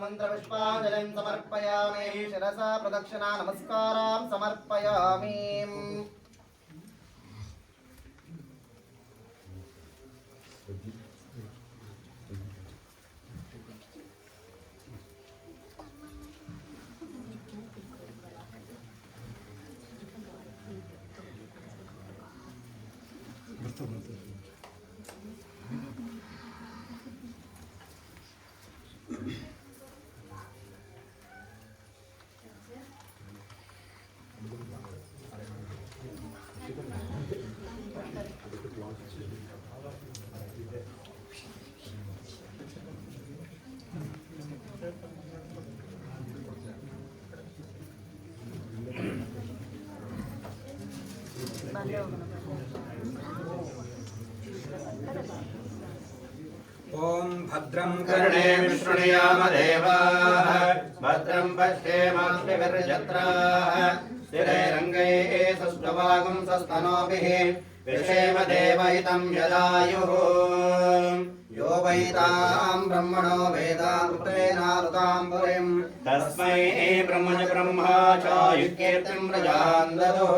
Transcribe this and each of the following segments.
मंत्रपुष्पाञ्जलिं समर्पयामि शिरसा प्रदक्षिणा नमस्कारां समर्पयामि ओम भद्रं कर्णेभिः शृणुयाम देवाः भद्रं पश्येमाक्षभिर्यत्राः स्थिरैरङ्गैः सुष्ठुवागुंसस्तनोभिः विषेम देवहितं यदायुः यो वैतां ब्रह्मणो वेदामृतेनावृतां पुरीं तस्मै ब्रह्मच ब्रह्मा च युक्कीर्तिं प्रजां ददुः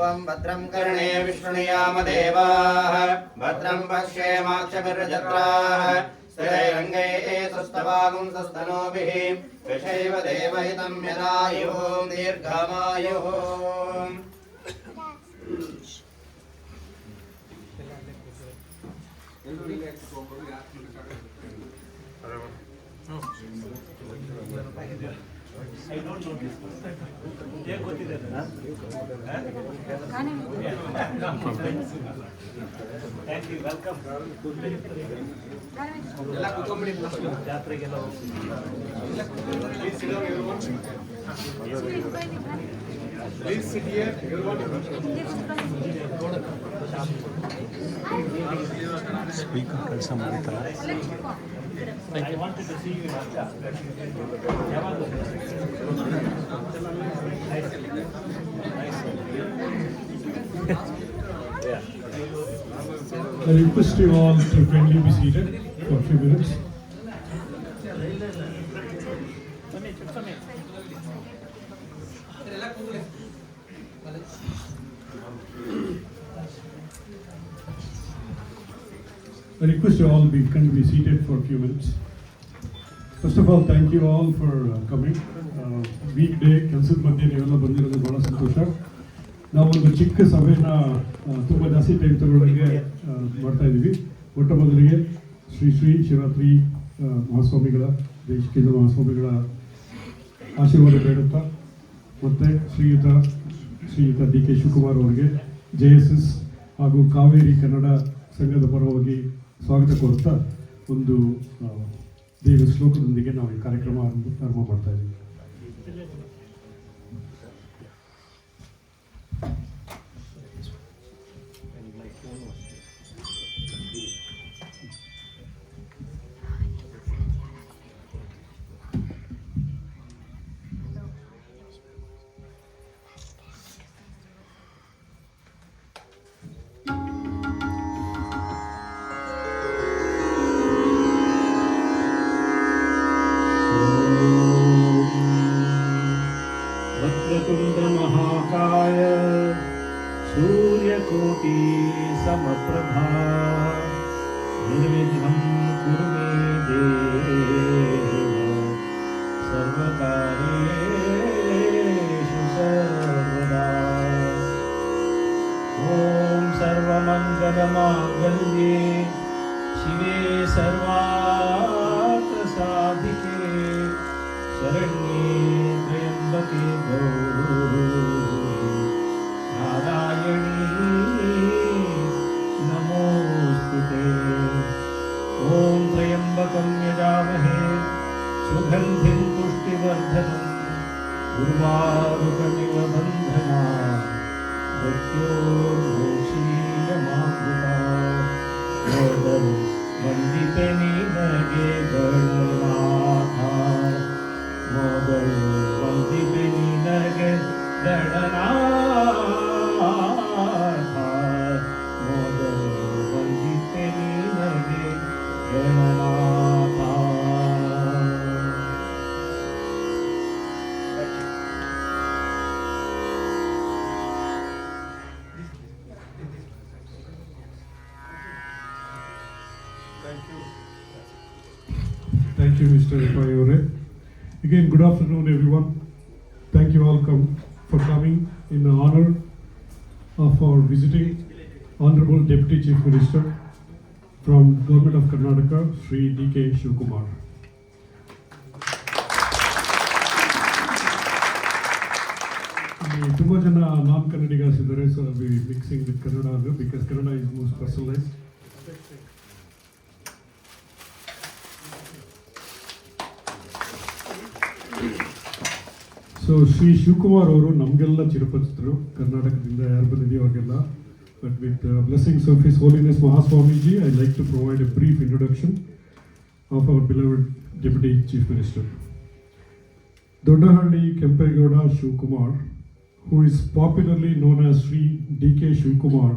ओम भद्रं कर्णेभिः शृणुयाम देवाः भद्रं पश्येमाक्षभिर्यत्राः स्थिरैरङ्गैः सुष्ठुवागुंसस्तनोभिः विषेम देवहितं यदायुः दीर्घमायुः I don't know this. Yeah, go to that. Thank you. Welcome. Please sit here. Speaker ಕೆಲಸ ಮಾಡ್ತಾರಾ? I wanted to see you in Acha. I request you all to kindly be seated for a few minutes. I request you all to be kindly be seated for a few minutes. First of all, thank you all for coming. Weekday, ಕೆಲಸದ ಮಧ್ಯೆ ನೀವೆಲ್ಲ ಬಂದಿರೋದು ಬಹಳ ಸಂತೋಷ. ನಾವೊಂದು ಚಿಕ್ಕ ಸಭೆನ ತುಂಬ ಜಾಸ್ತಿ time ತಗೊಳ್ಳೋರಿಗೆ ಮಾಡ್ತಾ ಇದ್ದೀವಿ. ಮೊಟ್ಟ ಮೊದಲಿಗೆ ಶ್ರೀ ಶ್ರೀ ಶಿವರಾತ್ರಿ ಮಹಾಸ್ವಾಮಿಗಳ ದೇಶಿಕೇಂದ್ರ ಮಹಾಸ್ವಾಮಿಗಳ ಆಶೀರ್ವಾದ ಬೇಡುತ್ತಾ ಮತ್ತು ಶ್ರೀಯುತ ಡಿ ಕೆ ಶಿವಕುಮಾರ್ ಅವರಿಗೆ JSS ಹಾಗೂ ಕಾವೇರಿ ಕನ್ನಡ ಸಂಘದ ಪರವಾಗಿ ಸ್ವಾಗತ ಕೋರುತ್ತಾ ಒಂದು ದೇವರ ಶ್ಲೋಕದೊಂದಿಗೆ ನಾವು ಈ ಕಾರ್ಯಕ್ರಮ ಆರಂಭ ಮಾಡ್ತಾ ಇದ್ದೀವಿ. महाकाय सूर्यकोटि समप्रभा निर्विघ्नं कुरु मे देव सर्वकार्येषु सर्वदा ॐ सर्वमङ्गलमाङ्गल्ये शिवे सर्वार्थसाधिके शरण्ये त्र्यम्बके गौरी नारायणी नमोस्तुते ॐ त्र्यम्बकं यजामहे सुगन्धिं पुष्टिवर्धनम् उर्वारुकमिव बन्धनात् मृत्योर्मोक्षीयमामृतात् वन्दिते ಗಣನಾಥ ಮೊದಲು ವಂದಿತೆ ನಿನಗೆ Gananatha. Thank you, Mr. Payore. Again, good afternoon, everyone. Thank you all for coming in the honor of our visiting Honorable Deputy Chief Minister from Government of Karnataka, Sri D.K. Shivkumar. ತುಂಬಾ ಜನ ನಾನ್ ಕನ್ನಡಿಗರ್ಸ್ ಇದ್ದಾರೆ, so we mixing with Kannada because Kannada is most personalised. So Shri Shivakumar ಅವರು ನಮಗೆಲ್ಲ ಚಿರಪರಿಚಿತರು, ಕರ್ನಾಟಕದಿಂದ ಯಾರು ಬಂದಿದೆಯೋ ಅವ್ರಿಗೆಲ್ಲ. But with blessings of his holiness Mahaswamiji, I like to provide a brief introduction of our beloved deputy chief minister. Doddahalli Kempegowda Shivakumar, who is popularly known as Sri D.K. Shivkumar,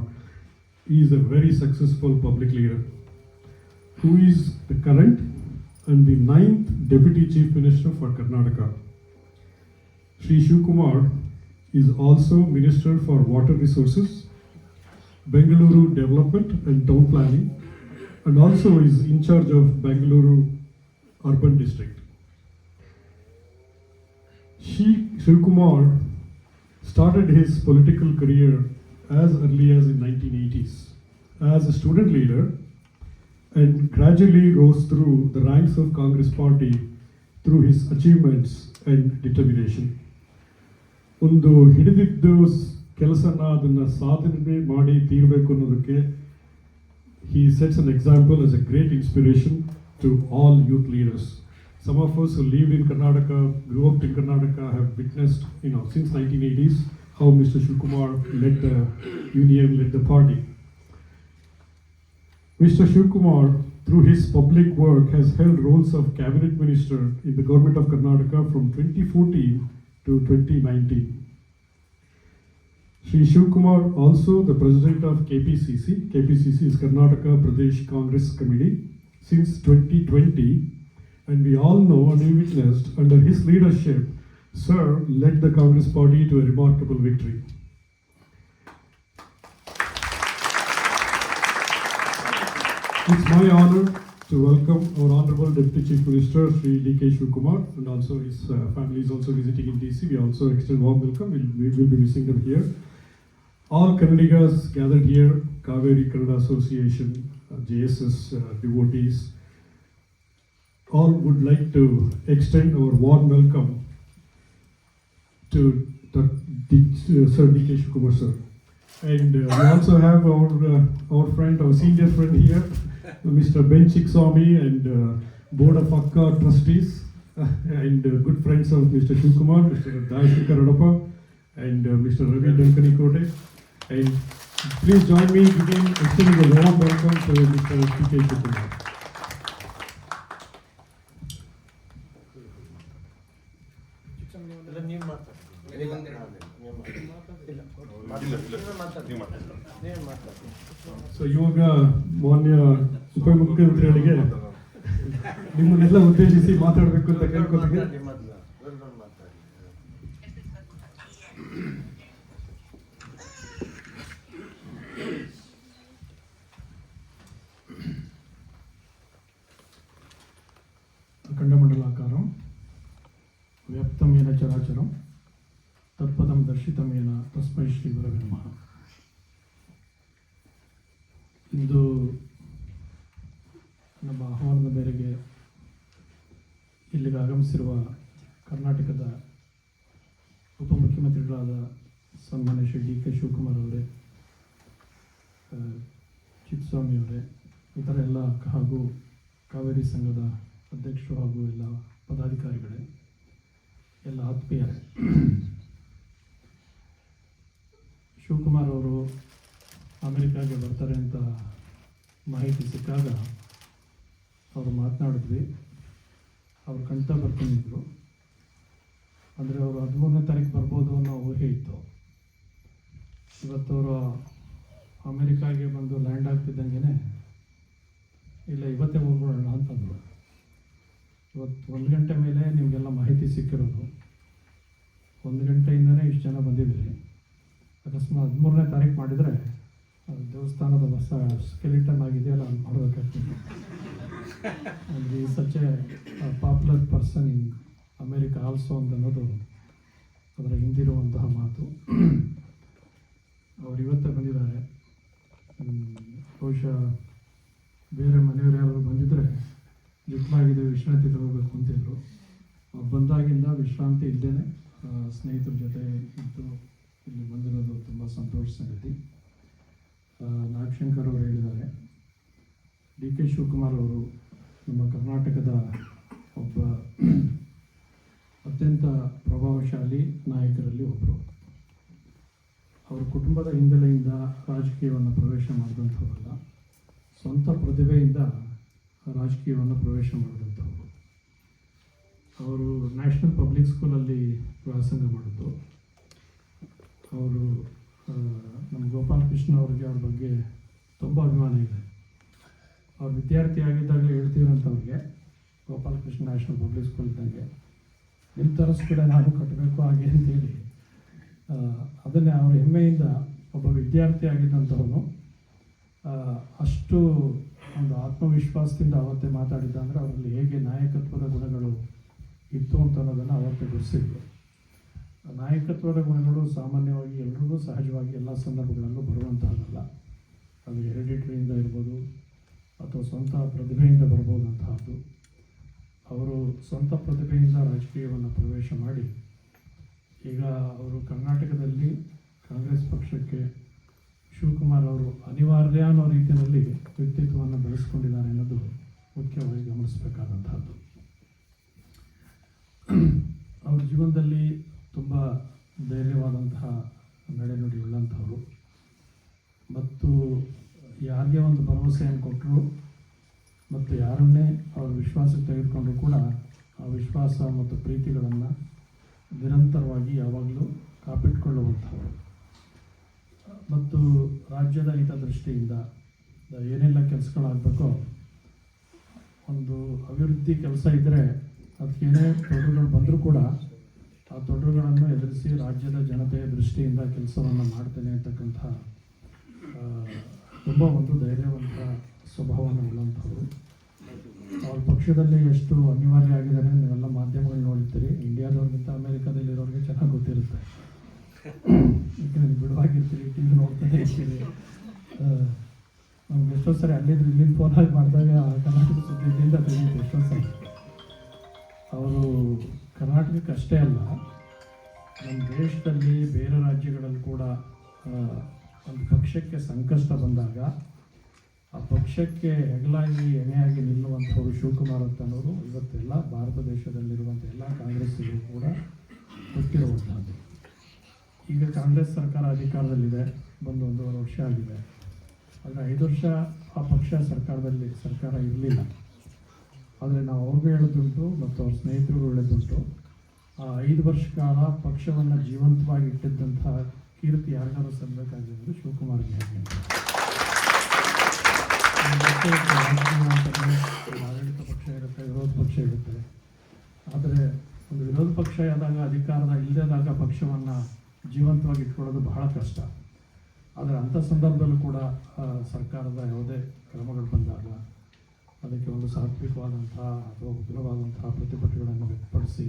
is a very successful public leader, who is the current and the 9th Deputy Chief Minister for Karnataka. Sri Shivkumar is also Minister for Water Resources, Bengaluru Development and Town Planning, and also is in charge of Bengaluru Urban District. Shivkumar started his political career as early as in 1980s as a student leader and gradually rose through the ranks of Congress Party through his achievements and determination. ಒಂದು ಹಿಡಿದಿದ್ದು ಕೆಲಸನ ಅದನ್ನು ಸಾಧನೆ ಮಾಡಿ ತೀರಬೇಕು ಅನ್ನೋದಕ್ಕೆ he sets an example as a great inspiration to all youth leaders. Some of us who live in Karnataka, grew up in Karnataka, have witnessed, since 1980s, how Mr. Shivkumar led the union, led the party. Mr. Shivkumar, through his public work, has held roles of cabinet minister in the government of Karnataka from 2014 to 2019. Sri Shivkumar, also the president of KPCC. KPCC is Karnataka Pradesh Congress Committee since 2020. And we all know and we witnessed under his leadership, Sir led the Congress Party to a remarkable victory. It's my honor to welcome our Honorable Deputy Chief Minister, Sri D.K. Shivkumar, and also his family is also visiting in DC. We also extend warm welcome. We will be missing them here. All Kannadigas gathered here, Kaveri Kannada Association, JSS devotees, all would like to extend our warm welcome to Sir D.K. Shivkumar sir. And we also have our friend, our senior friend here, Mr. Ben Chikswami, and Board of Akka trustees, and good friends of Mr. Shivkumar, Mr. Dayashankar Radappa, and Mr. Ravi Dankanikote. And please join me in extending a warm welcome to Mr. D.K. Shivkumar. So ಇವಾಗ ಮಾನ್ಯ ಉಪಮುಖ್ಯಮಂತ್ರಿಗಳಿಗೆ ನಿಮ್ಮನ್ನೆಲ್ಲ ಉದ್ದೇಶಿಸಿ ಮಾತಾಡಬೇಕು ಅಂತ ಕೇಳ್ಕೊತೀನಿ. ಖಂಡಮಂಡಲಾಕಾರಂ ವ್ಯಾಪ್ತಮೇನ ಚರಾಚರಂ ತತ್ಪದಂ ದರ್ಶಿತಮೇನ ತಸ್ಮೈ ಶ್ರೀ ಗುರವೇ ನಮಃ. ಇಂದು ನಮ್ಮ ಆಹ್ವಾನದ ಮೇರೆಗೆ ಇಲ್ಲಿಗೆ ಆಗಮಿಸಿರುವ ಕರ್ನಾಟಕದ ಉಪಮುಖ್ಯಮಂತ್ರಿಗಳಾದ ಸನ್ಮಾನ್ಯ ಶ್ರೀ D.K. ಶಿವಕುಮಾರ್ ಅವರೇ, ಚಿಕ್ಕಸ್ವಾಮಿ ಅವರೇ, ಇತರ ಎಲ್ಲ ಹಾಗೂ ಕಾವೇರಿ ಸಂಘದ ಅಧ್ಯಕ್ಷರು ಹಾಗೂ ಎಲ್ಲ ಪದಾಧಿಕಾರಿಗಳೇ, ಎಲ್ಲ ಆತ್ಮೀಯರೇ, ಶಿವಕುಮಾರ್ ಅವರು ಅಮೆರಿಕಾಗೆ ಬರ್ತಾರೆ ಅಂತ ಮಾಹಿತಿ ಸಿಕ್ಕಾಗ ಅವರು ಮಾತನಾಡಿದ್ವಿ. ಅವ್ರು ಕಂತ ಬರ್ಕೊಂಡಿದ್ರು. ಅಂದರೆ ಅವರು 13ನೇ ತಾರೀಕು ಬರ್ಬೋದು ಅನ್ನೋ ಊಹೆ ಇತ್ತು. ಇವತ್ತವರು ಅಮೇರಿಕಾಗೆ ಬಂದು ಲ್ಯಾಂಡ್ ಆಗ್ತಿದ್ದಂಗೆ ಇಲ್ಲ ಇವತ್ತೇ ಹೋಗ್ಬಿಡೋಣ ಅಂತಂದರು. ಇವತ್ತು 1 ಗಂಟೆ ಮೇಲೆ ನಿಮಗೆಲ್ಲ ಮಾಹಿತಿ ಸಿಕ್ಕಿರೋದು. 1 ಗಂಟೆಯಿಂದನೇ ಇಷ್ಟು ಜನ ಬಂದಿದ್ದೀರಿ. ಅಕಸ್ಮಾತ್ 13ನೇ ತಾರೀಕು ಮಾಡಿದರೆ ದೇವಸ್ಥಾನದ ಹೊಸ ಸ್ಕೆಲಿಟನ್ ಆಗಿದೆಯಲ್ಲ ಅದು ಮಾಡಬೇಕಾಗ್ತದೆ. ಅಂದರೆ such A popular person in America also ಅನ್ನೋದು ಅದರ ಹಿಂದಿರುವಂತಹ ಮಾತು. ಅವರು ಇವತ್ತೇ ಬಂದಿದ್ದಾರೆ. ಬಹುಶಃ ಬೇರೆ ಮನೆಯವರು ಯಾರಾದ್ರು ಬಂದಿದ್ದರೆ ಜುಟ್ಲಾಗಿದೆ ವಿಶ್ರಾಂತಿ ತಗೋಬೇಕು ಅಂತಿದ್ರು. ಬಂದಾಗಿಂದ ವಿಶ್ರಾಂತಿ ಇಲ್ಲದೇ ಸ್ನೇಹಿತರ ಜೊತೆ ಇದ್ದು ಇಲ್ಲಿ ಬಂದಿರೋದು ತುಂಬ ಸಂತೋಷ ಸಂಗತಿ. ನಾಗಶಂಕರ್ ಅವರು ಹೇಳಿದ್ದಾರೆ, ಡಿ.ಕೆ. ಶಿವಕುಮಾರ್ ಅವರು ನಮ್ಮ ಕರ್ನಾಟಕದ ಒಬ್ಬ ಅತ್ಯಂತ ಪ್ರಭಾವಶಾಲಿ ನಾಯಕರಲ್ಲಿ ಒಬ್ಬರು. ಅವರ ಕುಟುಂಬದ ಹಿನ್ನೆಲೆಯಿಂದ ರಾಜಕೀಯವನ್ನು ಪ್ರವೇಶ ಮಾಡಿದಂಥವರಲ್ಲ, ಸ್ವಂತ ಪ್ರತಿಭೆಯಿಂದ ರಾಜಕೀಯವನ್ನು ಪ್ರವೇಶ ಮಾಡಿದಂಥವರು. ಅವರು ನ್ಯಾಷನಲ್ ಪಬ್ಲಿಕ್ ಸ್ಕೂಲಲ್ಲಿ ವ್ಯಾಸಂಗ ಮಾಡಿದ್ದು. ಅವರು ನಮ್ಮ ಗೋಪಾಲಕೃಷ್ಣ ಅವ್ರಿಗೆ ಅವ್ರ ಬಗ್ಗೆ ತುಂಬ ಅಭಿಮಾನ ಇದೆ. ಅವ್ರು ವಿದ್ಯಾರ್ಥಿ ಆಗಿದ್ದಾಗಲೇ ಹೇಳ್ತೀರಂಥವ್ರಿಗೆ ಗೋಪಾಲಕೃಷ್ಣ ನ್ಯಾಷನಲ್ ಪಬ್ಲಿಕ್ ಸ್ಕೂಲ್ ಇದ್ದಂಗೆ ನಿಮ್ಮ ತರಿಸ್ಬಿಡ ನಾನು ಕಟ್ಟಬೇಕು ಹಾಗೆ ಅಂತೇಳಿ ಅದನ್ನೇ ಅವ್ರ ಹೆಮ್ಮೆಯಿಂದ ಒಬ್ಬ ವಿದ್ಯಾರ್ಥಿ ಆಗಿದ್ದಂಥವನು ಅಷ್ಟು ಒಂದು ಆತ್ಮವಿಶ್ವಾಸದಿಂದ ಅವತ್ತೇ ಮಾತಾಡಿದ್ದ ಅಂದರೆ ಅವರಲ್ಲಿ ಹೇಗೆ ನಾಯಕತ್ವದ ಗುಣಗಳು ಇತ್ತು ಅಂತ ಅನ್ನೋದನ್ನು ಅವತ್ತೇ ಗುರುತಿಸಿದ್ರು. ನಾಯಕತ್ವದ ಗುಣಗಳು ಸಾಮಾನ್ಯವಾಗಿ ಎಲ್ರಿಗೂ ಸಹಜವಾಗಿ ಎಲ್ಲ ಸಂದರ್ಭಗಳಲ್ಲೂ ಬರುವಂತಹದ್ದಲ್ಲ. ಅದು ಹೆರಿಡಿಟ್ರಿಯಿಂದ ಇರ್ಬೋದು ಅಥವಾ ಸ್ವಂತ ಪ್ರತಿಭೆಯಿಂದ ಬರ್ಬೋದಂತಹದ್ದು. ಅವರು ಸ್ವಂತ ಪ್ರತಿಭೆಯಿಂದ ರಾಜಕೀಯವನ್ನು ಪ್ರವೇಶ ಮಾಡಿ ಈಗ ಅವರು ಕರ್ನಾಟಕದಲ್ಲಿ ಕಾಂಗ್ರೆಸ್ ಪಕ್ಷಕ್ಕೆ ಶಿವಕುಮಾರ್ ಅವರು ಅನಿವಾರ್ಯ ಅನ್ನೋ ರೀತಿಯಲ್ಲಿ ವ್ಯಕ್ತಿತ್ವವನ್ನು ಬೆಳೆಸ್ಕೊಂಡಿದ್ದಾರೆ ಅನ್ನೋದು ಮುಖ್ಯವಾಗಿ ಗಮನಿಸಬೇಕಾದಂತಹದ್ದು. ಅವ್ರ ಜೀವನದಲ್ಲಿ ತುಂಬ ಧೈರ್ಯವಾದಂತಹ ನಡೆನುಡಿ ಉಳ್ಳಂಥವರು ಮತ್ತು ಯಾರಿಗೆ ಒಂದು ಭರವಸೆಯನ್ನು ಕೊಟ್ಟರು ಮತ್ತು ಯಾರನ್ನೇ ಅವ್ರ ವಿಶ್ವಾಸಕ್ಕೆ ತೆಗೆದುಕೊಂಡ್ರು ಕೂಡ ಆ ವಿಶ್ವಾಸ ಮತ್ತು ಪ್ರೀತಿಗಳನ್ನು ನಿರಂತರವಾಗಿ ಯಾವಾಗಲೂ ಕಾಪಿಟ್ಕೊಳ್ಳುವಂಥವರು ಮತ್ತು ರಾಜ್ಯದ ಹಿತದೃಷ್ಟಿಯಿಂದ ಏನೆಲ್ಲ ಕೆಲಸಗಳಾಗಬೇಕೋ, ಒಂದು ಅಭಿವೃದ್ಧಿ ಕೆಲಸ ಇದ್ದರೆ ಅದಕ್ಕೇನೇ ತೊಡರುಗಳು ಬಂದರೂ ಕೂಡ ಆ ತೊಡರುಗಳನ್ನು ಎದುರಿಸಿ ರಾಜ್ಯದ ಜನತೆಯ ದೃಷ್ಟಿಯಿಂದ ಕೆಲಸವನ್ನು ಮಾಡ್ತೇನೆ ಅಂತಕ್ಕಂಥ ತುಂಬ ಒಂದು ಧೈರ್ಯವಂತ ಸ್ವಭಾವವನ್ನು ಉಳ್ಳಂಥವ್ರು. ಅವ್ರ ಪಕ್ಷದಲ್ಲಿ ಎಷ್ಟು ಅನಿವಾರ್ಯ ಆಗಿದ್ದಾರೆ ನೀವೆಲ್ಲ ಮಾಧ್ಯಮಗಳು ನೋಡಿರ್ತೀರಿ. ಇಂಡಿಯಾದವ್ರಿಗಿಂತ ಅಮೇರಿಕಾದಲ್ಲಿರೋರಿಗೆ ಚೆನ್ನಾಗಿ ಗೊತ್ತಿರುತ್ತೆ. ಯಾಕಂದರೆ ಬಿಡುವಾಗಿರ್ತೀರಿ, ಟಿ ವಿ ನೋಡ್ತಾನೆ ಇರ್ತೀರಿ. ನಮ್ಗೆ ಎಷ್ಟೋ ಸರಿ ಅಲ್ಲಿಂದ ಇಲ್ಲಿಂದ ಫೋನಾಗಿ ಮಾಡಿದಾಗ ಕರ್ನಾಟಕ ಸುದ್ದಿಯಿಂದ ತೆಗೆಯುತ್ತೆ ಎಷ್ಟೋ ಸರಿ. ಅವರು ಕರ್ನಾಟಕಕ್ಕೆ ಅಷ್ಟೇ ಅಲ್ಲ, ನಮ್ಮ ದೇಶದಲ್ಲಿ ಬೇರೆ ರಾಜ್ಯಗಳಲ್ಲಿ ಕೂಡ ಒಂದು ಪಕ್ಷಕ್ಕೆ ಸಂಕಷ್ಟ ಬಂದಾಗ ಆ ಪಕ್ಷಕ್ಕೆ ಹೆಗಲಾಗಿ ಎಣೆಯಾಗಿ ನಿಲ್ಲುವಂಥವ್ರು ಶಿವಕುಮಾರ್ ಅಂತನವರು ಇವತ್ತೆಲ್ಲ ಭಾರತ ದೇಶದಲ್ಲಿರುವಂಥ ಎಲ್ಲ ಕಾಂಗ್ರೆಸ್ಸಿಗೂ ಕೂಡ ಗೊತ್ತಿರುವಂಥದ್ದು. ಈಗ ಕಾಂಗ್ರೆಸ್ ಸರ್ಕಾರ ಅಧಿಕಾರದಲ್ಲಿದೆ, ಬಂದು 1.5 ವರ್ಷ ಆಗಿದೆ. ಆದರೆ 5 ವರ್ಷ ಆ ಪಕ್ಷ ಸರ್ಕಾರ ಇರಲಿಲ್ಲ. ಆದರೆ ನಾವು ಅವ್ರಿಗೂ ಹೇಳೋದುಂಟು ಮತ್ತು ಅವ್ರ ಸ್ನೇಹಿತರಿಗೂ ಹೇಳೋದುಂಟು, ಆ 5 ವರ್ಷ ಕಾಲ ಪಕ್ಷವನ್ನು ಜೀವಂತವಾಗಿ ಇಟ್ಟಿದ್ದಂತಹ ಕೀರ್ತಿ ಯಾರಿಗಾರು ಸಲ್ಲಬೇಕಾಗಿರೋದು ಶಿವಕುಮಾರ್ಗೆ ಹೇಗೆ ಅಂತ. ಆಡಳಿತ ಪಕ್ಷ ಇರುತ್ತೆ, ವಿರೋಧ ಪಕ್ಷ ಇರುತ್ತೆ. ಆದರೆ ಒಂದು ವಿರೋಧ ಪಕ್ಷ ಆದಾಗ ಅಧಿಕಾರದ ಇಲ್ಲದಾಗ ಪಕ್ಷವನ್ನು ಜೀವಂತವಾಗಿ ಇಟ್ಕೊಳ್ಳೋದು ಬಹಳ ಕಷ್ಟ. ಆದರೆ ಅಂಥ ಸಂದರ್ಭದಲ್ಲೂ ಕೂಡ ಸರ್ಕಾರದ ಯಾವುದೇ ಕ್ರಮಗಳು ಬಂದಾಗ ಅದಕ್ಕೆ ಒಂದು ಸಾತ್ವಿಕವಾದಂತಹ ಅಥವಾ ಉಗ್ರವಾದಂತಹ ಪ್ರತಿಭಟನೆಗಳನ್ನು ವ್ಯಕ್ತಪಡಿಸಿ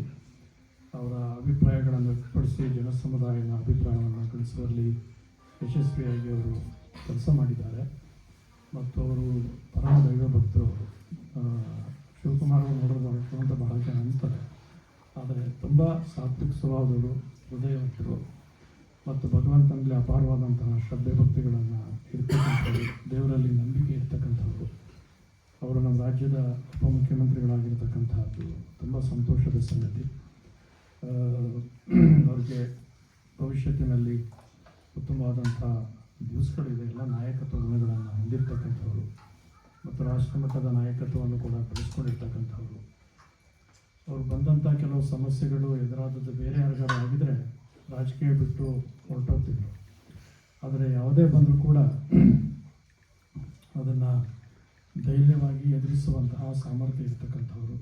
ಅವರ ಅಭಿಪ್ರಾಯಗಳನ್ನು ವ್ಯಕ್ತಪಡಿಸಿ ಜನಸಮುದಾಯದ ಅಭಿಪ್ರಾಯವನ್ನು ಗಳಿಸುವಲ್ಲಿ ಯಶಸ್ವಿಯಾಗಿ ಅವರು ಕೆಲಸ ಮಾಡಿದ್ದಾರೆ. ಮತ್ತು ಅವರು ಪರಮ ದೈವ ಭಕ್ತರು. ಶಿವಕುಮಾರ್ ಅವರು ನೋಡೋದು ಅಂತ ಬಹಳ ಜನ ಅಂತಾರೆ. ಆದರೆ ತುಂಬ ಸಾತ್ವಿಕ ಸ್ವಭಾವದವರು, ಹೃದಯವಂತರು ಮತ್ತು ಭಗವಂತನಲ್ಲಿ ಅಪಾರವಾದಂತಹ ಶ್ರದ್ಧೆ ಭಕ್ತಿಗಳನ್ನು ಇರ್ತಕ್ಕಂಥವ್ರು, ದೇವರಲ್ಲಿ ನಂಬಿಕೆ ಇರ್ತಕ್ಕಂಥವ್ರು. ಅವರು ನಮ್ಮ ರಾಜ್ಯದ ಉಪಮುಖ್ಯಮಂತ್ರಿಗಳಾಗಿರ್ತಕ್ಕಂಥದ್ದು ತುಂಬ ಸಂತೋಷದ ಸಂಗತಿ. ಅವ್ರಿಗೆ ಭವಿಷ್ಯತ್ತಿನಲ್ಲಿ ಉತ್ತಮವಾದಂಥ ದಿವಸಗಳಿದೆ. ಎಲ್ಲ ನಾಯಕತ್ವ ಗುಣಗಳನ್ನು ಹೊಂದಿರತಕ್ಕಂಥವ್ರು ಮತ್ತು ರಾಷ್ಟ್ರಮಟ್ಟದ ನಾಯಕತ್ವವನ್ನು ಕೂಡ ಬೆಳೆಸ್ಕೊಂಡಿರ್ತಕ್ಕಂಥವ್ರು. ಅವ್ರು ಬಂದಂಥ ಕೆಲವು ಸಮಸ್ಯೆಗಳು ಎದುರಾದದ್ದು ಬೇರೆ ಯಾರಿಗಾರು ಆಗಿದ್ದರೆ ರಾಜಕೀಯ ಬಿಟ್ಟು ಹೊರಟೋಗ್ತಿದ್ರು. ಆದರೆ ಯಾವುದೇ ಬಂದರೂ ಕೂಡ ಅದನ್ನು ಧೈರ್ಯವಾಗಿ ಎದುರಿಸುವಂತಹ ಸಾಮರ್ಥ್ಯ ಇರ್ತಕ್ಕಂಥವ್ರು.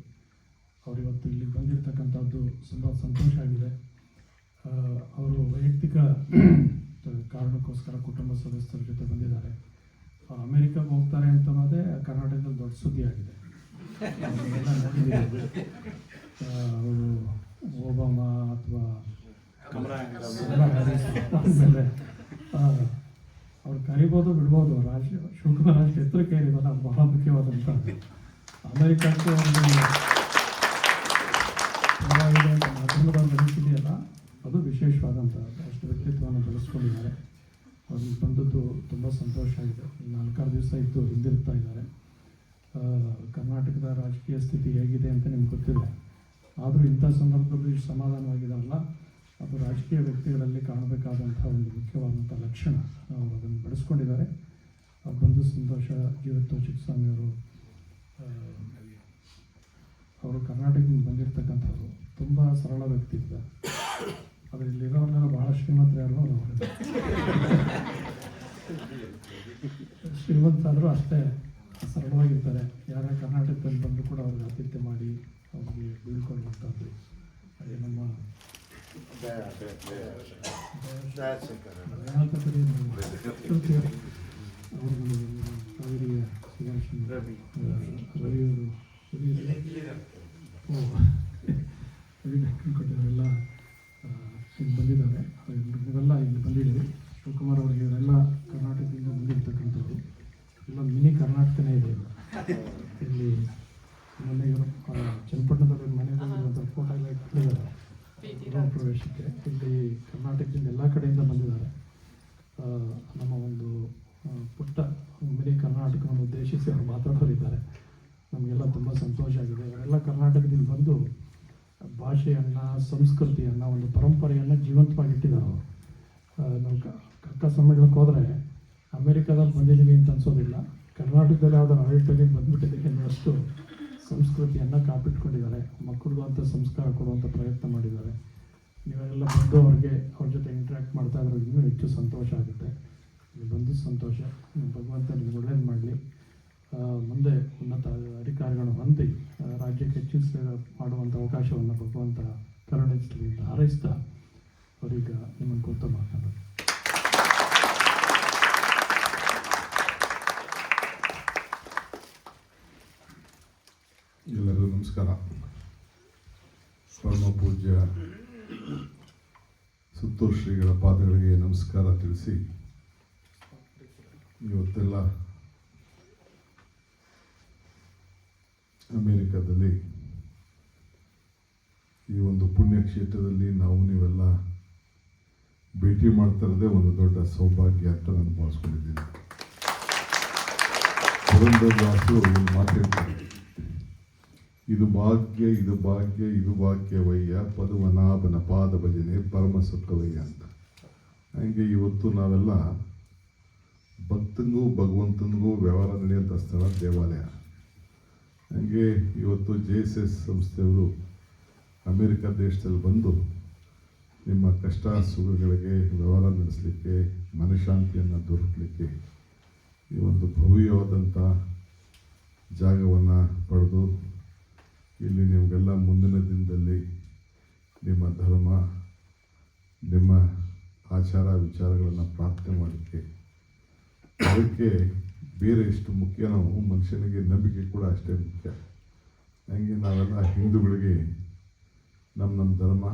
ಅವರಿವತ್ತು ಇಲ್ಲಿಗೆ ಬಂದಿರತಕ್ಕಂಥದ್ದು ತುಂಬ ಸಂತೋಷ ಆಗಿದೆ. ಅವರು ವೈಯಕ್ತಿಕ ಕಾರಣಕ್ಕೋಸ್ಕರ ಕುಟುಂಬ ಸದಸ್ಯರ ಜೊತೆ ಬಂದಿದ್ದಾರೆ. ಅವ್ರು ಅಮೇರಿಕಾಗೆ ಹೋಗ್ತಾರೆ ಅಂತನೋದೇ ಕರ್ನಾಟಕದಲ್ಲಿ ದೊಡ್ಡ ಸುದ್ದಿ ಆಗಿದೆ. ಎಲ್ಲ ನೋಡಿದ್ದೀವಿ. ಅವರು ಒಬಾಮಾ ಅಥವಾ ಆಮೇಲೆ ಅವ್ರು ಕರಿಬೋದು ಬಿಡ್ಬೋದು, ಶಿವಕುಮಾರ್ ಅಷ್ಟು ಎತ್ತರಕ್ಕೆ ಏರಿದಲ್ಲ, ಅದು ಬಹಳ ಮುಖ್ಯವಾದಂಥ ಅಮೇರಿಕಕ್ಕೆ ಒಂದು ಮಾಧ್ಯಮದವ್ರು ಬೆಳೆಸಿದೆಯಲ್ಲ, ಅದು ವಿಶೇಷವಾದಂಥದ್ದು. ಅಷ್ಟು ವ್ಯಕ್ತಿತ್ವವನ್ನು ಬೆಳೆಸ್ಕೊಂಡಿದ್ದಾರೆ. ಅವ್ರಿಗೆ ಬಂದದ್ದು ತುಂಬ ಸಂತೋಷ ಆಗಿದೆ. 4-6 ದಿವಸ ಇದ್ದು ಹಿಂದಿರುತ್ತಾ ಇದ್ದಾರೆ. ಕರ್ನಾಟಕದ ರಾಜಕೀಯ ಸ್ಥಿತಿ ಹೇಗಿದೆ ಅಂತ ನಿಮ್ಗೆ ಗೊತ್ತಿದೆ. ಆದರೂ ಇಂಥ ಸಂದರ್ಭದಲ್ಲಿ ಸಮಾಧಾನವಾಗಿದಾರಲ್ಲ, ಅದು ರಾಜಕೀಯ ವ್ಯಕ್ತಿಗಳಲ್ಲಿ ಕಾಣಬೇಕಾದಂಥ ಒಂದು ಮುಖ್ಯವಾದಂಥ ಲಕ್ಷಣ. ಅವರು ಅದನ್ನು ಬೆಳೆಸ್ಕೊಂಡಿದ್ದಾರೆ. ಬಂದು ಸಂತೋಷ. ಜೀವತ್ತು ಚಿಕ್ಕಸ್ವಾಮಿಯವರು ಅವರು ಕರ್ನಾಟಕದಿಂದ ಬಂದಿರತಕ್ಕಂಥವ್ರು. ತುಂಬ ಸರಳ ವ್ಯಕ್ತಿತ್ವ. ಆದರೆ ಇಲ್ಲಿರೋರೆಲ್ಲ ಭಾಳ ಶ್ರೀಮಂತರು. ಶ್ರೀಮಂತರಾದರೂ ಅಷ್ಟೇ ಸರಳವಾಗಿರ್ತಾರೆ. ಯಾರೇ ಕರ್ನಾಟಕದಲ್ಲಿ ಬಂದರೂ ಕೂಡ ಅವ್ರಿಗೆ ಆತಿಥ್ಯ ಮಾಡಿ ಅವ್ರಿಗೆ ಬೀಳ್ಕೊಳ್ಳುವಂಥದ್ದು. ಅದೇ ನಮ್ಮ ಕಾವೇರಿಯ ರವಿಯವರು ಕೊಟ್ಟಿರೋರೆಲ್ಲ ಇಲ್ಲಿ ಬಂದಿದ್ದಾರೆ. ಇವರೆಲ್ಲ ಇಲ್ಲಿ ಬಂದಿದ್ದೀವಿ. ಶಿವಕುಮಾರ್ ಅವರಿಗೆ ಇವರೆಲ್ಲ ಕರ್ನಾಟಕದಿಂದ ಬಂದಿರ್ತಕ್ಕಂಥದ್ದು. ಎಲ್ಲ ಮಿನಿ ಕರ್ನಾಟಕನೇ ಇದೆ ಇಲ್ಲಿ. ಮೊನ್ನೆ ಇವರು ಚನ್ನಪಟ್ಟಣದಲ್ಲಿ ಮನೆಯಲ್ಲಿ ಫೋಟೋ ಎಲ್ಲ ಇಟ್ಟಿದ್ದಾರೆ ಗೃಹ ಪ್ರವೇಶಕ್ಕೆ. ಇಲ್ಲಿ ಕರ್ನಾಟಕದಿಂದ ಎಲ್ಲ ಕಡೆಯಿಂದ ಬಂದಿದ್ದಾರೆ. ನಮ್ಮ ಒಂದು ಪುಟ್ಟ ಮಿನಿ ಕರ್ನಾಟಕವನ್ನು ಉದ್ದೇಶಿಸಿ ಅವರು ಮಾತಾಡೋರಿದ್ದಾರೆ. ನಮಗೆಲ್ಲ ತುಂಬ ಸಂತೋಷ ಆಗಿದೆ. ಅವರೆಲ್ಲ ಕರ್ನಾಟಕದಿಂದ ಬಂದು ಭಾಷೆಯನ್ನು, ಸಂಸ್ಕೃತಿಯನ್ನು, ಒಂದು ಪರಂಪರೆಯನ್ನು ಜೀವಂತವಾಗಿಟ್ಟಿದ್ದಾರೆ. ಅವರು ನಾವು ಕಕ್ಕ ಸಮ್ಮೇಳನಕ್ಕೆ ಹೋದರೆ ಅಮೇರಿಕಾದಲ್ಲಿ ಬಂದಿದ್ದೀವಿ ಅಂತ ಅನಿಸೋದಿಲ್ಲ. ಕರ್ನಾಟಕದಲ್ಲಿ ಯಾವುದಾದ್ರು ಆಡಳಿತಕ್ಕೆ ಬಂದುಬಿಟ್ಟಿದ್ದೀವಿ ಅನ್ನೋಷ್ಟು ಸಂಸ್ಕೃತಿಯನ್ನು ಕಾಪಿಟ್ಕೊಂಡಿದ್ದಾರೆ. ಮಕ್ಕಳಿಗೂ ಅಂತ ಸಂಸ್ಕಾರ ಕೊಡುವಂಥ ಪ್ರಯತ್ನ ಮಾಡಿದ್ದಾರೆ. ನೀವೆಲ್ಲ ಬಂದು ಅವ್ರ ಜೊತೆ ಇಂಟ್ರ್ಯಾಕ್ಟ್ ಮಾಡ್ತಾ ಇದ್ರೆ ಇನ್ನೂ ಹೆಚ್ಚು ಸಂತೋಷ ಆಗುತ್ತೆ. ನೀವು ಬಂದು ಸಂತೋಷ. ಭಗವಂತ ನಿಮ್ಗೆ ಒಳ್ಳೇದು ಮಾಡಲಿ. ಮುಂದೆ ಉನ್ನತ ಅಧಿಕಾರಿಗಳನ್ನು ಹೊಂದಿ ರಾಜ್ಯಕ್ಕೆ ಹೆಚ್ಚಿನ ಸೇವೆ ಮಾಡುವಂಥ ಅವಕಾಶವನ್ನು ಭಗವಂತ ಕರುಣಿಸಲಿ ಅಂತ ಹಾರೈಸ್ತಾ ಅವರೀಗ ನಿಮ್ಮನ್ನು ಕೂತ ಮಾತನಾಡೋದು. ಎಲ್ಲರಿಗೂ ನಮಸ್ಕಾರ. ಪರಮ ಪೂಜ್ಯ ಸುತ್ತೂರು ಶ್ರೀಗಳ ಪಾದಗಳಿಗೆ ನಮಸ್ಕಾರ ತಿಳಿಸಿ, ಇವತ್ತೆಲ್ಲ ಅಮೇರಿಕಾದಲ್ಲಿ ಈ ಒಂದು ಪುಣ್ಯಕ್ಷೇತ್ರದಲ್ಲಿ ನಾವು ನೀವೆಲ್ಲ ಭೇಟಿ ಮಾಡ್ತಾ ಇರೋದೇ ಒಂದು ದೊಡ್ಡ ಸೌಭಾಗ್ಯ ಅಂತ ನಾನು ಭಾವಿಸ್ಕೊಂಡಿದ್ದೀನಿ. ಪುರಂದರದಾಸರು ಒಂದು ಮಾತಾಡ್ತಾರೆ, ಇದು ಭಾಗ್ಯ ಇದು ಭಾಗ್ಯ ಇದು ಭಾಗ್ಯವಯ್ಯ ಪದುವನಾಭನ ಪಾದ ಭಜನೆ ಪರಮ ಸುಖವಯ್ಯ ಅಂತ. ಹಾಗೆ ಇವತ್ತು ನಾವೆಲ್ಲ ಭಕ್ತನಿಗೂ ಭಗವಂತನಿಗೂ ವ್ಯವಹಾರ ನಡೆಯುವಂಥ ಸ್ಥಳ ದೇವಾಲಯ. ಹಾಗೆ ಇವತ್ತು JSS ಸಂಸ್ಥೆಯವರು ಅಮೇರಿಕ ದೇಶದಲ್ಲಿ ಬಂದು ನಿಮ್ಮ ಕಷ್ಟ ಸುಖಗಳಿಗೆ ವ್ಯವಹಾರ ನಡೆಸಲಿಕ್ಕೆ, ಮನಃಶಾಂತಿಯನ್ನು ದೊರಕಲಿಕ್ಕೆ ಈ ಒಂದು ಭವ್ಯವಾದಂಥ ಜಾಗವನ್ನು ಪಡೆದು ಇಲ್ಲಿ ನಿಮಗೆಲ್ಲ ಮುಂದಿನ ದಿನದಲ್ಲಿ ನಿಮ್ಮ ಧರ್ಮ, ನಿಮ್ಮ ಆಚಾರ ವಿಚಾರಗಳನ್ನು ಪ್ರಾರ್ಥನೆ ಮಾಡಲಿಕ್ಕೆ, ಅದಕ್ಕೆ ಬೇರೆ ಎಷ್ಟು ಮುಖ್ಯನೋ ಮನುಷ್ಯನಿಗೆ ನಂಬಿಕೆ ಕೂಡ ಅಷ್ಟೇ ಮುಖ್ಯ. ಹಾಗೆ ನಾವೆಲ್ಲ ಹಿಂದೂಗಳಿಗೆ ನಮ್ಮ ಧರ್ಮ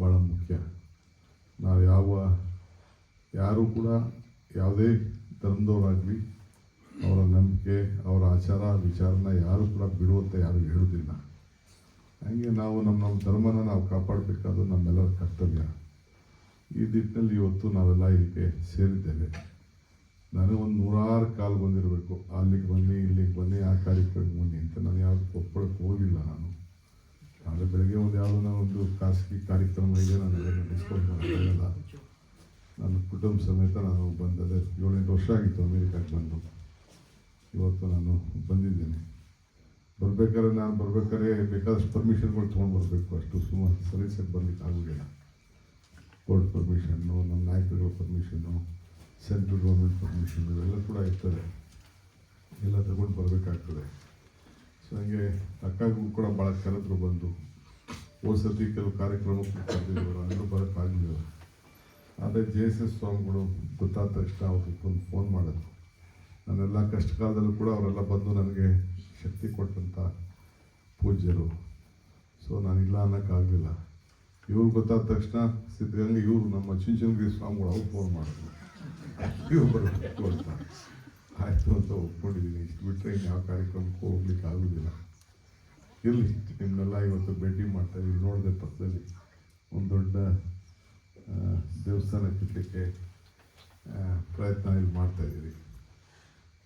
ಭಾಳ ಮುಖ್ಯ. ನಾವು ಯಾರೂ ಕೂಡ ಯಾವುದೇ ಧರ್ಮದವರಾಗಲಿ ಅವರ ನಂಬಿಕೆ, ಅವರ ಆಚಾರ ವಿಚಾರನ ಯಾರೂ ಕೂಡ ಬಿಡುವಂತ ಯಾರು ಹೇಳೋದಿಲ್ಲ. ಹಾಗೆ ನಾವು ನಮ್ಮ ಧರ್ಮನ ನಾವು ಕಾಪಾಡಬೇಕಾದ್ದು ನಮ್ಮೆಲ್ಲರ ಕರ್ತವ್ಯ. ಈ ನಿಟ್ಟಿನಲ್ಲಿ ಇವತ್ತು ನಾವೆಲ್ಲ ಇಲ್ಲಿಗೆ ಸೇರಿದ್ದೇವೆ. ನನಗೊಂದು 100 ಕಾಲ್ ಬಂದಿರಬೇಕು, ಅಲ್ಲಿಗೆ ಬನ್ನಿ ಇಲ್ಲಿಗೆ ಬನ್ನಿ ಆ ಕಾರ್ಯಕ್ರಮಕ್ಕೆ ಬನ್ನಿ ಅಂತ. ನಾನು ಯಾವುದಕ್ಕೆ ಒಪ್ಪಳಕ್ಕೆ ಹೋಗಿಲ್ಲ. ನಾನು ನಾಳೆ ಬೆಳಗ್ಗೆ ಒಂದು ಖಾಸಗಿ ಕಾರ್ಯಕ್ರಮ ಇದೆ, ನಾನು ನಡೆಸ್ಕೊಂಡು ಬರೋಲ್ಲ. ನನ್ನ ಕುಟುಂಬ ಸಮೇತ ನಾನು ಬಂದದೆ 7-8 ವರ್ಷ ಆಗಿತ್ತು ಅಮೇರಿಕಾಗೆ ಬಂದು. ಇವತ್ತು ನಾನು ಬಂದಿದ್ದೇನೆ. ಬರ್ಬೇಕಾದ್ರೆ ಬೇಕಾದಷ್ಟು ಪರ್ಮಿಷನ್ಗಳು ತೊಗೊಂಡು ಬರಬೇಕು. ಅಷ್ಟು ಸುಮಾರು ಸರಿಸಾಗಿ ಬರ್ಲಿಕ್ಕೆ ಆಗೋದಿಲ್ಲ. ಕೋರ್ಟ್ ಪರ್ಮಿಷನ್ನು, ನಮ್ಮ ನಾಯಕರುಗಳ ಪರ್ಮಿಷನ್ನು, ಸೆಂಟ್ರಲ್ ಗೌರ್ಮೆಂಟ್ ಪರ್ಮಿಷನ್ ಇವೆಲ್ಲ ಕೂಡ ಇರ್ತದೆ, ಎಲ್ಲ ತಗೊಂಡು ಬರಬೇಕಾಗ್ತದೆ. ಸೊ ಹಂಗೆ ಅಕ್ಕಗೂ ಕೂಡ ಭಾಳ ಕರೆದ್ರು ಬಂದು, ಹೋದ ಸತಿ ಕೆಲವು ಕಾರ್ಯಕ್ರಮಕ್ಕೆ ಕರೆದಿದ್ರು, ಎಲ್ಲರೂ ಬರೋಕ್ಕಾಗಲಿಲ್ಲ. ಆದರೆ JSS ಸ್ವಾಮಿಗಳು ಗೊತ್ತಾದ ತಕ್ಷಣ ಅವ್ರಿಗೆ ಫೋನ್ ಮಾಡಿದ್ರು. ನಾನೆಲ್ಲ ಕಷ್ಟ ಕಾಲದಲ್ಲೂ ಕೂಡ ಅವರೆಲ್ಲ ಬಂದು ನನಗೆ ಶಕ್ತಿ ಕೊಟ್ಟಂಥ ಪೂಜ್ಯರು. ಸೊ ನಾನಿಲ್ಲ ಅನ್ನೋಕ್ಕಾಗಲಿಲ್ಲ. ಇವ್ರು ಗೊತ್ತಾದ ತಕ್ಷಣ ಸಿದ್ಧಗಂಗೆ ಇವರು ನಮ್ಮ ಚುಂಚನಗಿರಿ ಸ್ವಾಮಿಗಳು ಅವ್ರು ಫೋನ್ ಮಾಡಿದ್ರು, ಇವ್ರು ಬರಬೇಕು ಅಂತ. ಆಯಿತು ಅಂತ ಒಪ್ಕೊಂಡಿದ್ದೀನಿ. ಇಷ್ಟು ಬಿಟ್ಟರೆ ಇನ್ನು ಯಾವ ಕಾರ್ಯಕ್ರಮಕ್ಕೂ ಹೋಗ್ಲಿಕ್ಕೆ ಆಗೋದಿಲ್ಲ. ಇರಲಿ, ನಿಮ್ಮನ್ನೆಲ್ಲ ಇವತ್ತು ಭೇಟಿ ಮಾಡ್ತಾಯಿದ್ದೀವಿ. ನೋಡಿದೆ ಪಕ್ಕದಲ್ಲಿ ಒಂದು ದೊಡ್ಡ ದೇವಸ್ಥಾನ ಕಟ್ಟಲಿಕ್ಕೆ ಪ್ರಯತ್ನ ಇಲ್ಲಿ ಮಾಡ್ತಾಯಿದ್ದೀವಿ.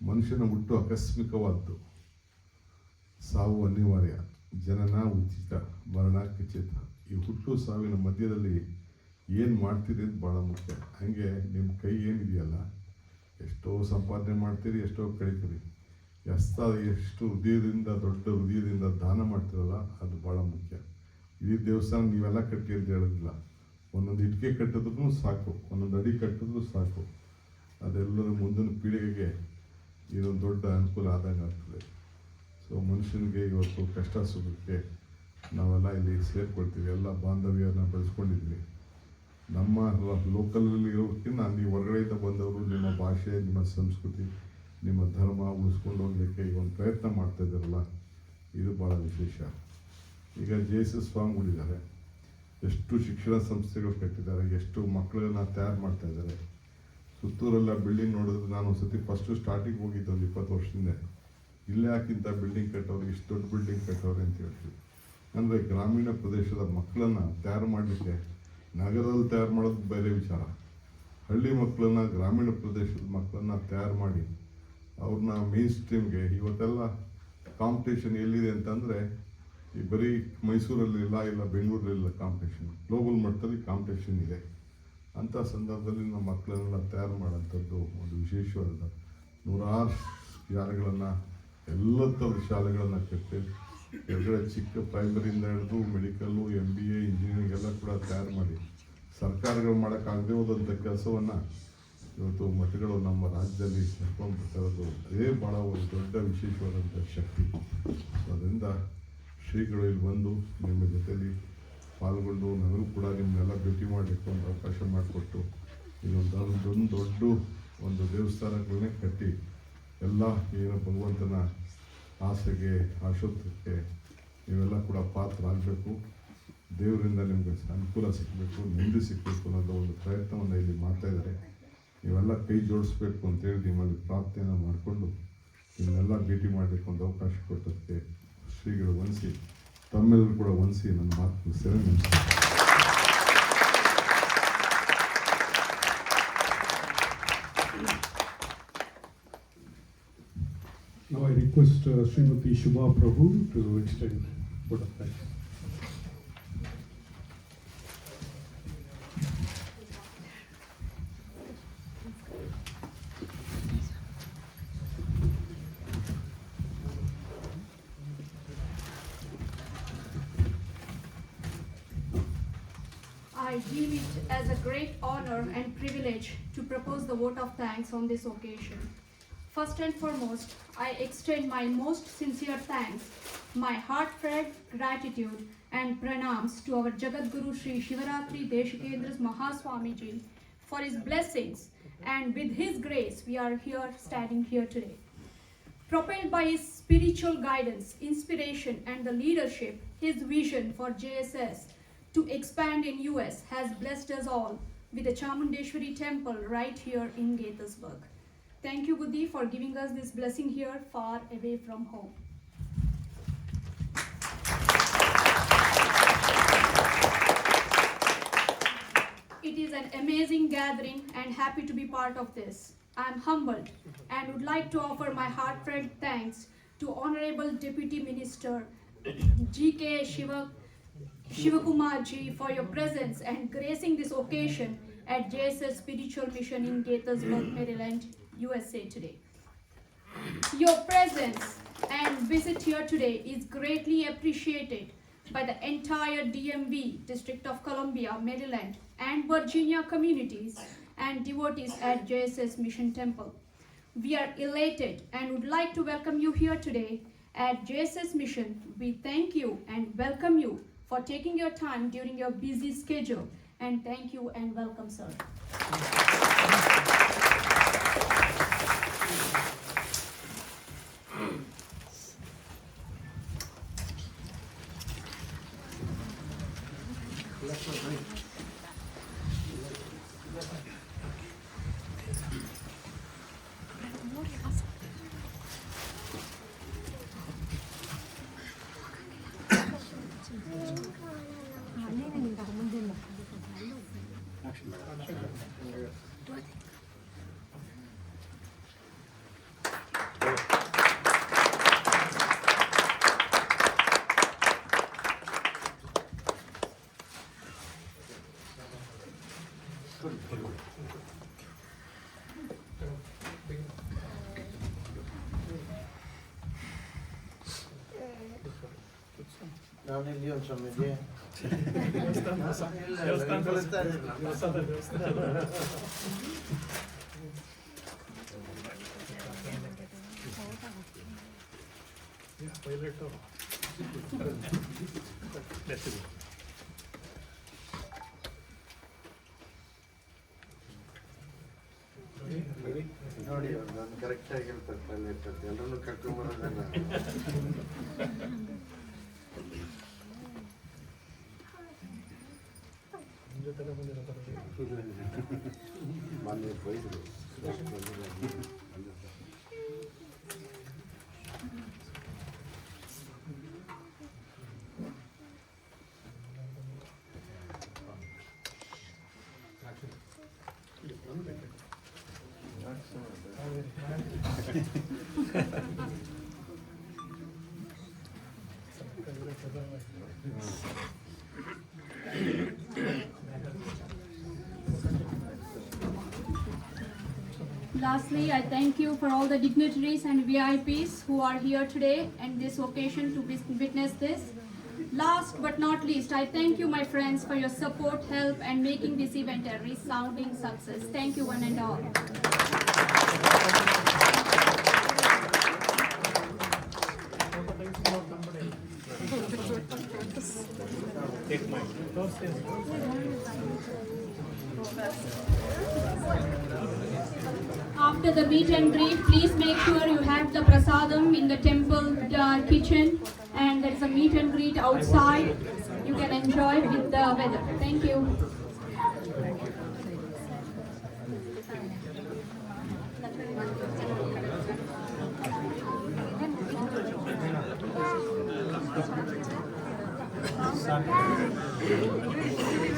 ಮನುಷ್ಯನ ಹುಟ್ಟು ಆಕಸ್ಮಿಕವಾದ್ದು, ಸಾವು ಅನಿವಾರ್ಯ, ಜನನ ಉಚಿತ, ಮರಣ ಖಚಿತ. ಈ ಹುಟ್ಟು ಸಾವಿನ ಮಧ್ಯದಲ್ಲಿ ಏನು ಮಾಡ್ತೀರಿ ಅಂತ ಭಾಳ ಮುಖ್ಯ. ಹಾಗೆ ನಿಮ್ಮ ಕೈ ಏನಿದೆಯಲ್ಲ, ಎಷ್ಟೋ ಸಂಪಾದನೆ ಮಾಡ್ತೀರಿ, ಎಷ್ಟೋ ಕಳಿತೀರಿ, ಎಷ್ಟು ಹೃದಯದಿಂದ, ದೊಡ್ಡ ಹೃದಯದಿಂದ ದಾನ ಮಾಡ್ತೀರಲ್ಲ, ಅದು ಭಾಳ ಮುಖ್ಯ. ಇಡೀ ದೇವಸ್ಥಾನ ನೀವೆಲ್ಲ ಕಟ್ಟಿ ಅಂತ ಹೇಳೋದಿಲ್ಲ. ಒಂದೊಂದು ಇಟ್ಟಿಗೆ ಕಟ್ಟಿದ್ರೂ ಸಾಕು, ಒಂದೊಂದು ಅಡಿ ಕಟ್ಟಿದ್ರೂ ಸಾಕು. ಅದೆಲ್ಲರ ಮುಂದಿನ ಪೀಳಿಗೆಗೆ ಇದೊಂದು ದೊಡ್ಡ ಅನುಕೂಲ ಆದಂಗೆ ಆಗ್ತದೆ. ಸೊ ಮನುಷ್ಯನಿಗೆ ಇವತ್ತು ಕಷ್ಟ ಸುಖಕ್ಕೆ ನಾವೆಲ್ಲ ಇಲ್ಲಿ ಸೇರಿಕೊಳ್ತೀವಿ, ಎಲ್ಲ ಬಾಂಧವ್ಯನ ಬೆಳೆಸ್ಕೊಂಡಿದ್ವಿ. ನಮ್ಮ ಲೋಕಲಲ್ಲಿ ಇರೋದಕ್ಕಿಂತ ನೀವು ಹೊರಗಡೆಯಿಂದ ಬಂದವರು ನಿಮ್ಮ ಭಾಷೆ, ನಿಮ್ಮ ಸಂಸ್ಕೃತಿ, ನಿಮ್ಮ ಧರ್ಮ ಉಳಿಸ್ಕೊಂಡು ಹೋಗಲಿಕ್ಕೆ ಈಗ ಒಂದು ಪ್ರಯತ್ನ ಮಾಡ್ತಾ ಇದ್ದಾರಲ್ಲ, ಇದು ಭಾಳ ವಿಶೇಷ. ಈಗ JSS ಸ್ವಾಮಿಗಳಿದ್ದಾರೆ, ಎಷ್ಟು ಶಿಕ್ಷಣ ಸಂಸ್ಥೆಗಳು ಕಟ್ಟಿದ್ದಾರೆ, ಎಷ್ಟು ಮಕ್ಕಳನ್ನ ತಯಾರು ಮಾಡ್ತಾ ಇದ್ದಾರೆ. ಸುತ್ತೂರೆಲ್ಲ ಬಿಲ್ಡಿಂಗ್ ನೋಡಿದ್ರೆ, ನಾನು ಒಂದು ಸತಿ ಫಸ್ಟು ಸ್ಟಾರ್ಟಿಂಗ್ ಹೋಗಿದ್ದೆ ಒಂದು 20 ವರ್ಷದಿಂದ, ಇಲ್ಲೇ ಯಾಕಿಂತ ಬಿಲ್ಡಿಂಗ್ ಕಟ್ಟೋರು, ಇಷ್ಟು ದೊಡ್ಡ ಬಿಲ್ಡಿಂಗ್ ಕಟ್ಟೋರು ಅಂತ ಹೇಳ್ತೀವಿ. ಅಂದರೆ ಗ್ರಾಮೀಣ ಪ್ರದೇಶದ ಮಕ್ಕಳನ್ನು ತಯಾರು ಮಾಡಲಿಕ್ಕೆ, ನಗರದಲ್ಲಿ ತಯಾರು ಮಾಡೋದು ಬೇರೆ ವಿಚಾರ. ಹಳ್ಳಿ ಮಕ್ಕಳನ್ನು, ಗ್ರಾಮೀಣ ಪ್ರದೇಶದ ಮಕ್ಕಳನ್ನು ತಯಾರು ಮಾಡಿ ಅವ್ರನ್ನ ಮೇನ್ ಸ್ಟ್ರೀಮ್ಗೆ, ಇವತ್ತೆಲ್ಲ ಕಾಂಪಿಟೇಷನ್ ಎಲ್ಲಿದೆ ಅಂತಂದರೆ, ಈ ಬರೀ ಮೈಸೂರಲ್ಲಿಲ್ಲ, ಇಲ್ಲ ಬೆಂಗಳೂರಲ್ಲಿಲ್ಲ ಕಾಂಪಿಟೇಷನ್, ಗ್ಲೋಬಲ್ ಮಟ್ಟದಲ್ಲಿ ಕಾಂಪಿಟೇಷನ್ ಇದೆ. ಅಂಥ ಸಂದರ್ಭದಲ್ಲಿ ನಮ್ಮ ಮಕ್ಕಳನ್ನೆಲ್ಲ ತಯಾರು ಮಾಡೋಂಥದ್ದು ಒಂದು ವಿಶೇಷವಾದ ನೂರಾರು ಶಾಲೆಗಳನ್ನು, ಎಲ್ಲ ಥರದ ಶಾಲೆಗಳನ್ನು ಕಟ್ಟಿ ಕೆಳಗಡೆ ಚಿಕ್ಕ ಪ್ರೈಮರಿಯಿಂದ ಹಿಡಿದು ಮೆಡಿಕಲ್ಲು, MBA, ಇಂಜಿನಿಯರಿಂಗ್ ಎಲ್ಲ ಕೂಡ ತಯಾರು ಮಾಡಿ ಸರ್ಕಾರಗಳು ಮಾಡೋಕ್ಕಾಗದೇ ಹೋದಂಥ ಕೆಲಸವನ್ನು ಇವತ್ತು ಮಠಗಳು ನಮ್ಮ ರಾಜ್ಯದಲ್ಲಿ ನಡ್ಕೊಂಡ್ಬಿಟ್ಟಿರೋದು, ಅದೇ ಭಾಳ ಒಂದು ದೊಡ್ಡ ವಿಶೇಷವಾದಂಥ ಶಕ್ತಿ. ಅದರಿಂದ ಶ್ರೀಗಳು ಇಲ್ಲಿ ಬಂದು ನಿಮ್ಮ ಜೊತೆಯಲ್ಲಿ ಪಾಲ್ಗೊಂಡು ನನಗೂ ಕೂಡ ನಿಮ್ಮನ್ನೆಲ್ಲ ಭೇಟಿ ಮಾಡಲಿಕ್ಕೆ ಒಂದು ಅವಕಾಶ ಮಾಡಿಕೊಟ್ಟು ಇದೊಂದು ದೊಡ್ಡ ಒಂದು ದೇವಸ್ಥಾನಗಳನ್ನೇ ಕಟ್ಟಿ ಎಲ್ಲ ಏನು ಭಗವಂತನ ಆಸೆಗೆ, ಆಶೋತ್ತರಕ್ಕೆ ನೀವೆಲ್ಲ ಕೂಡ ಪಾತ್ರ ಆಗಬೇಕು. ದೇವರಿಂದ ನಿಮಗೆ ಅನುಕೂಲ ಸಿಗಬೇಕು, ನೆಮ್ಮದಿ ಸಿಗಬೇಕು ಅನ್ನೋದು ಒಂದು ಪ್ರಯತ್ನವನ್ನು ಇಲ್ಲಿ ಮಾಡ್ತಾಯಿದ್ದಾರೆ. ನೀವೆಲ್ಲ ಕೈ ಜೋಡಿಸ್ಬೇಕು ಅಂತೇಳಿ ನಿಮ್ಮಲ್ಲಿ ಪ್ರಾರ್ಥನೆಯನ್ನು ಮಾಡಿಕೊಂಡು ನಿಮ್ಮನ್ನೆಲ್ಲ ಭೇಟಿ ಮಾಡಲಿಕ್ಕೆ ಒಂದು ಅವಕಾಶ ಕೊಟ್ಟದಕ್ಕೆ ಶ್ರೀಗಳು ವಂದಿಸಿ, ತಮ್ಮೆಲ್ಲರೂ ಕೂಡ ವಂದಿಸಿ ನನ್ನ ಮಾತು ಸೇವೆ ನಡೆಸ್ತಾರೆ. Now I request Srimati Shubha Prabhu to extend vote of thanks. I deem it as a great honor and privilege to propose the vote of thanks on this occasion. First and foremost, I extend my most sincere thanks, my heartfelt gratitude and pranams to our Jagadguru Sri Shivaratri Deshikendras Mahaswamiji for his blessings, and with his grace we are here standing here today. Propelled by his spiritual guidance, inspiration and the leadership, his vision for JSS to expand in US has blessed us all with a Chamundeshwari temple right here in Gaithersburg. Thank you, Buddhi, for giving us this blessing here far away from home. It is an amazing gathering and happy to be part of this. I am humbled and would like to offer my heartfelt thanks to Honorable Deputy Minister G.K. Shivakumar ji for your presence and gracing this occasion at JSS Spiritual Mission in Gaithersburg, Maryland, USA today. Your presence and visit here today is greatly appreciated by the entire DMV, District of Columbia, Maryland, and Virginia communities, and devotees at JSS Mission Temple. We are elated and would like to welcome you here today at JSS Mission. We thank you and welcome you for taking your time during your busy schedule. And thank you and welcome, sir. ನಾನಿಲ್ಲಿ ಒಂದು ಸಮಯ ನೋಡಿ ನಾನು ಕರೆಕ್ಟಾಗಿ ಹೇಳ್ತಾರೆ ಎಲ್ಲರನ್ನು ಕರ್ಕೊಂಬರೋದಲ್ಲ. ಮೊನ್ನೆ ಬೈದರು Lastly, I thank you for all the dignitaries and VIPs who are here today and this occasion to witness this. Last but not least, I thank you, my friends, for your support, help, and making this event a resounding success. Thank you, one and all. After the meet and greet, please make sure you have the prasadam in the temple kitchen, and there is a meet and greet outside. You can enjoy with the weather. Thank you.